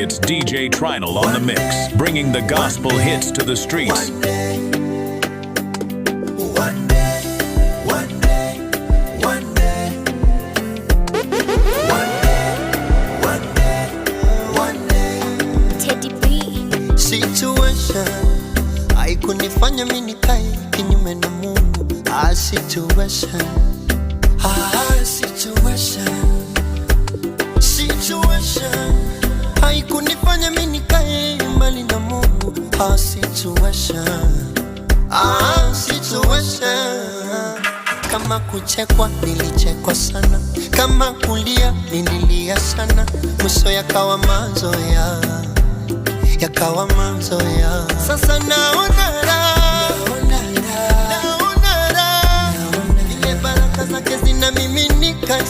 it's DJ Trinal on the mix, bringing the gospel hits to the streets. Situation haikunifanya mimi nikae kinyume na Mungu. Situation haikunifanya mimi nikae mbali na Mungu. Situation kama kuchekwa nilichekwa sana, kama kulia nililia sana, mwisho yakawa mazoea. Sasa naona raha, ile baraka zake zinamiminika.